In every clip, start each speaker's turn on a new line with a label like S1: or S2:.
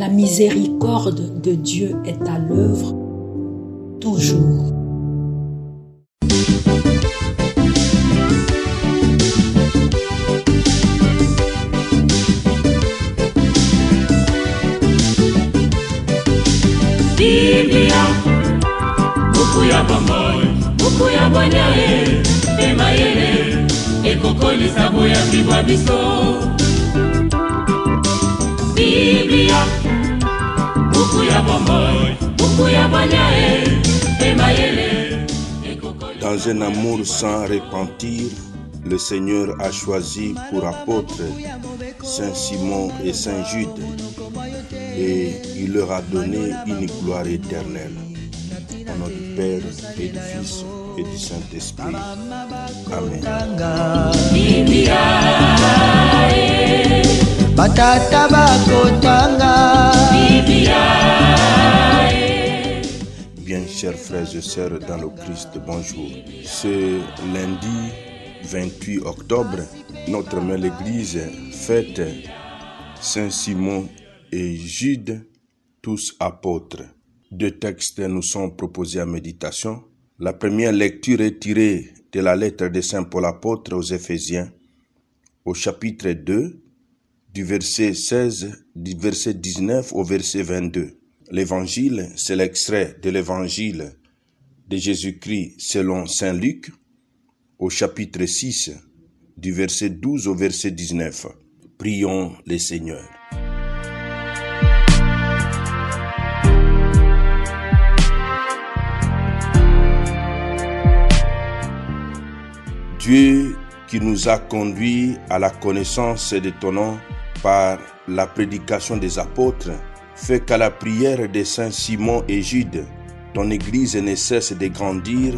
S1: La miséricorde de Dieu est à l'œuvre toujours.
S2: Biblia, buku ya bomoi, buku ya bonyae, emayele, ekokolisa boya bibwa biso. Biblia, buku ya bomoi, buku ya bonyae, emayele, ekokolisa.
S3: Dans un amour sans repentir, le Seigneur a choisi pour apôtres Saint Simon et Saint Jude, et il leur a donné une gloire éternelle. Au nom du Père et du Fils et du Saint-Esprit. Amen. Bien, chers frères et sœurs dans le Christ, bonjour. Ce lundi 28 octobre, notre mère l'Église fête Saint Simon et Jude, tous apôtres. Deux textes nous sont proposés à méditation. La première lecture est tirée de la lettre de Saint Paul apôtre aux Éphésiens, au chapitre 2, du verset 19 au verset 22. L'évangile, c'est l'extrait de l'évangile de Jésus-Christ selon Saint Luc, au chapitre 6, du verset 12 au verset 19. Prions le Seigneur. Dieu qui nous a conduits à la connaissance de ton nom par la prédication des apôtres, fait qu'à la prière de Saint Simon et Jude, ton Église ne cesse de grandir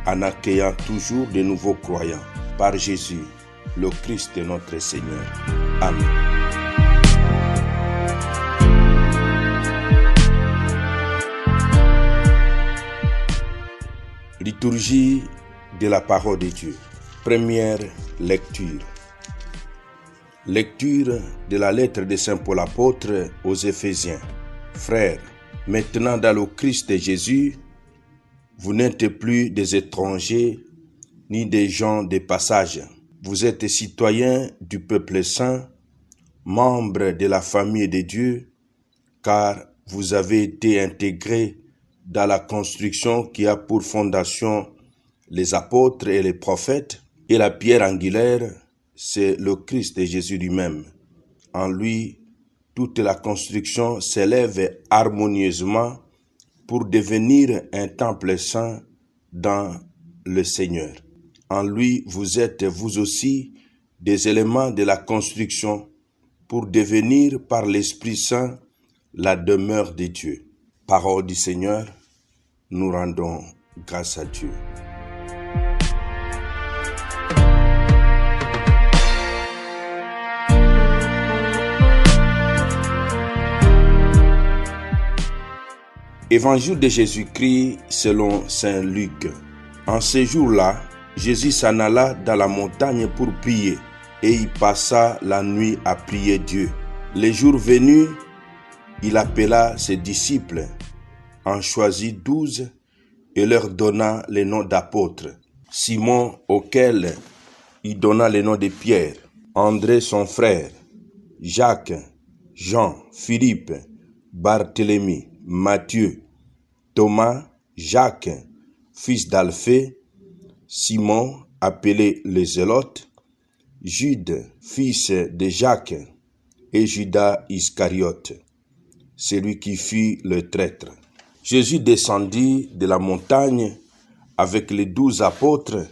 S3: en accueillant toujours de nouveaux croyants. Par Jésus, le Christ notre Seigneur. Amen. Liturgie de la parole de Dieu. Première lecture. Lecture de la lettre de Saint Paul apôtre aux Éphésiens. Frères, maintenant dans le Christ Jésus, vous n'êtes plus des étrangers ni des gens de passage. Vous êtes citoyens du peuple saint, membres de la famille de Dieu, car vous avez été intégrés dans la construction qui a pour fondation les apôtres et les prophètes, et la pierre angulaire, c'est le Christ Jésus lui-même. En lui, toute la construction s'élève harmonieusement pour devenir un temple saint dans le Seigneur. En lui, vous êtes vous aussi des éléments de la construction pour devenir par l'Esprit Saint la demeure de Dieu. Parole du Seigneur, nous rendons grâce à Dieu. Évangile de Jésus-Christ selon Saint Luc. En ce jour-là, Jésus s'en alla dans la montagne pour prier, et il passa la nuit à prier Dieu. Le jour venu, il appela ses disciples, en choisit 12, et leur donna le nom d'apôtres. Simon, auquel il donna le nom de Pierre, André son frère, Jacques, Jean, Philippe, Barthélemy, Matthieu, Thomas, Jacques, fils d'Alphée, Simon, appelé le Zélote, Jude, fils de Jacques, et Judas Iscariote, celui qui fut le traître. Jésus descendit de la montagne avec les 12 apôtres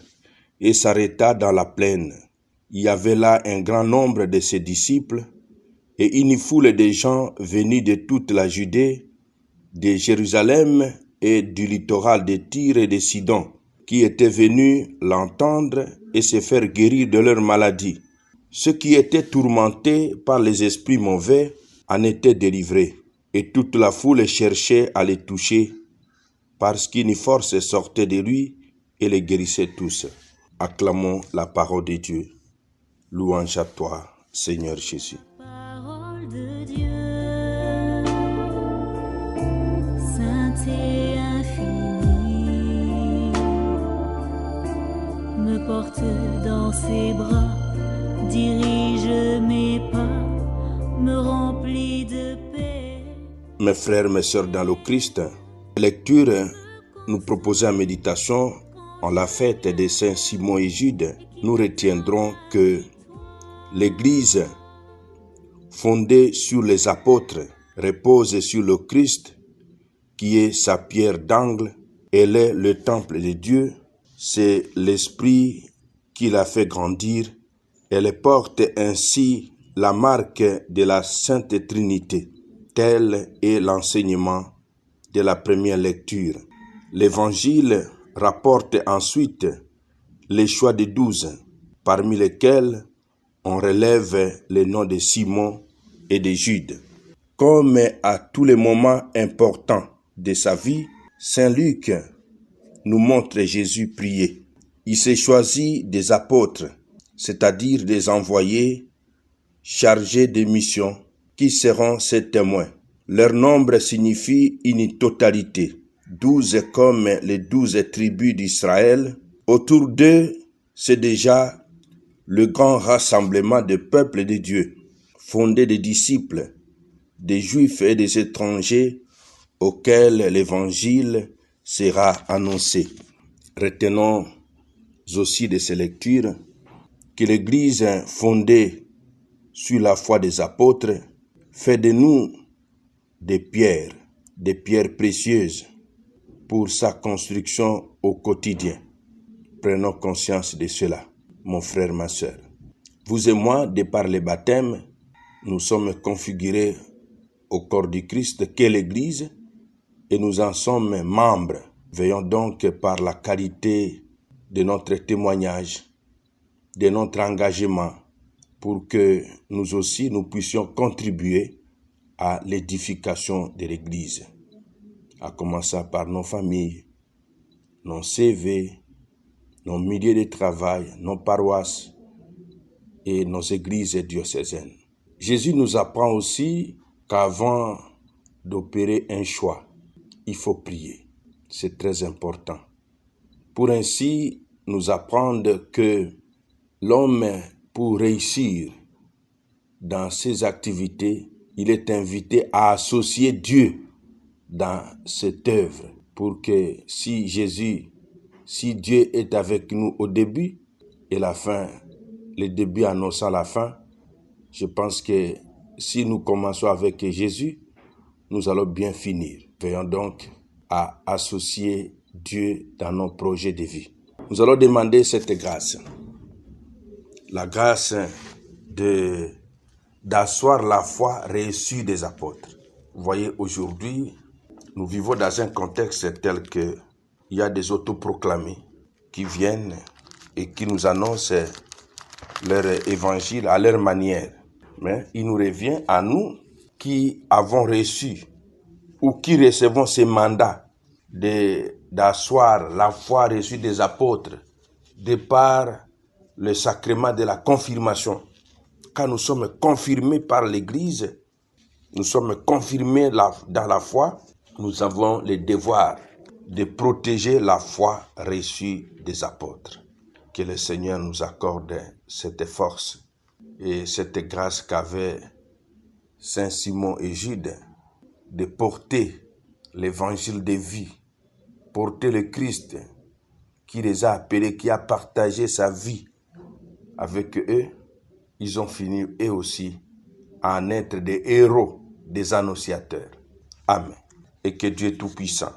S3: et s'arrêta dans la plaine. Il y avait là un grand nombre de ses disciples et une foule de gens venus de toute la Judée, de Jérusalem et du littoral de Tyr et de Sidon, qui étaient venus l'entendre et se faire guérir de leur maladie. Ceux qui étaient tourmentés par les esprits mauvais en étaient délivrés, et toute la foule cherchait à les toucher, parce qu'une force sortait de lui et les guérissait tous. Acclamons la parole de Dieu. Louange à toi, Seigneur Jésus.
S2: Parole de Dieu. rempli de paix.
S3: Mes frères, mes sœurs dans le Christ, lecture nous proposée en méditation en la fête des saints Simon et Jude. Nous retiendrons que l'Église fondée sur les apôtres repose sur le Christ qui est sa pierre d'angle. Elle est le temple de Dieu. C'est l'Esprit qui l'a fait grandir. Elle porte ainsi la marque de la Sainte Trinité. Tel est l'enseignement de la première lecture. L'Évangile rapporte ensuite les choix des 12, parmi lesquels on relève les noms de Simon et de Jude. Comme à tous les moments importants de sa vie, Saint Luc nous montre Jésus prier. Il s'est choisi des apôtres, c'est-à-dire des envoyés chargés de missions, qui seront ses témoins. Leur nombre signifie une totalité. 12 comme les 12 tribus d'Israël. Autour d'eux, c'est déjà le grand rassemblement des peuples de Dieu, fondé des disciples, des Juifs et des étrangers auxquels l'Évangile sera annoncé. Retenons aussi de ces lectures que l'Église fondée sur la foi des apôtres fait de nous des pierres précieuses pour sa construction au quotidien. Prenons conscience de cela, mon frère, ma sœur. Vous et moi, de par le baptême, nous sommes configurés au corps du Christ qu'est l'Église et nous en sommes membres. Veillons donc par la qualité de notre témoignage, de notre engagement, pour que nous aussi nous puissions contribuer à l'édification de l'Église, à commencer par nos familles, nos CV, nos milieux de travail, nos paroisses et nos églises diocésaines. Jésus nous apprend aussi qu'avant d'opérer un choix, il faut prier. C'est très important. Pour ainsi nous apprendre que l'homme, pour réussir dans ses activités, il est invité à associer Dieu dans cette œuvre pour que si Dieu est avec nous au début et la fin, le début annonçant la fin, je pense que si nous commençons avec Jésus, nous allons bien finir. Veillons donc à associer Dieu dans nos projets de vie. Nous allons demander cette grâce. La grâce d'asseoir la foi reçue des apôtres. Vous voyez, aujourd'hui, nous vivons dans un contexte tel que il y a des autoproclamés qui viennent et qui nous annoncent leur évangile à leur manière. Mais il nous revient à nous qui avons reçu ou qui recevons ces mandats d'asseoir la foi reçue des apôtres de par le sacrement de la confirmation. Quand nous sommes confirmés par l'Église, nous sommes confirmés dans la foi, nous avons le devoir de protéger la foi reçue des apôtres. Que le Seigneur nous accorde cette force et cette grâce qu'avaient Saint Simon et Jude de porter l'évangile de vie, porter le Christ qui les a appelés, qui a partagé sa vie avec eux. Ils ont fini eux aussi à en être des héros, des annonciateurs. Amen. Et que Dieu Tout-Puissant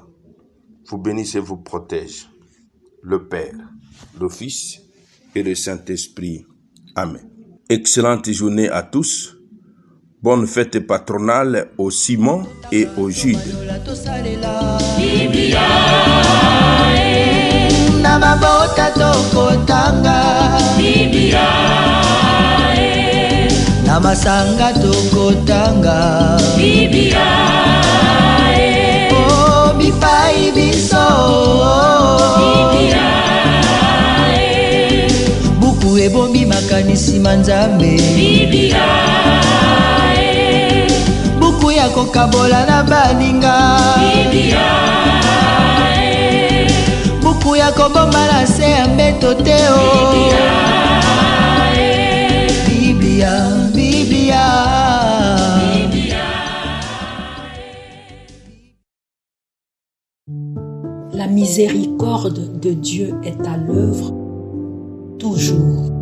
S3: vous bénisse et vous protège, le Père, le Fils et le Saint-Esprit. Amen. Excellente journée à tous. Bonne fête patronale aux Simon et aux Jude.
S4: Namasanga tokotanga Biblia oh bipai biso Biblia buku ebombi makanisi manzambe Biblia buku ya kokabola na baninga Biblia buku ya kobomba na se ya mbeto teo Biblia Biblia
S1: La miséricorde de Dieu est à l'œuvre toujours.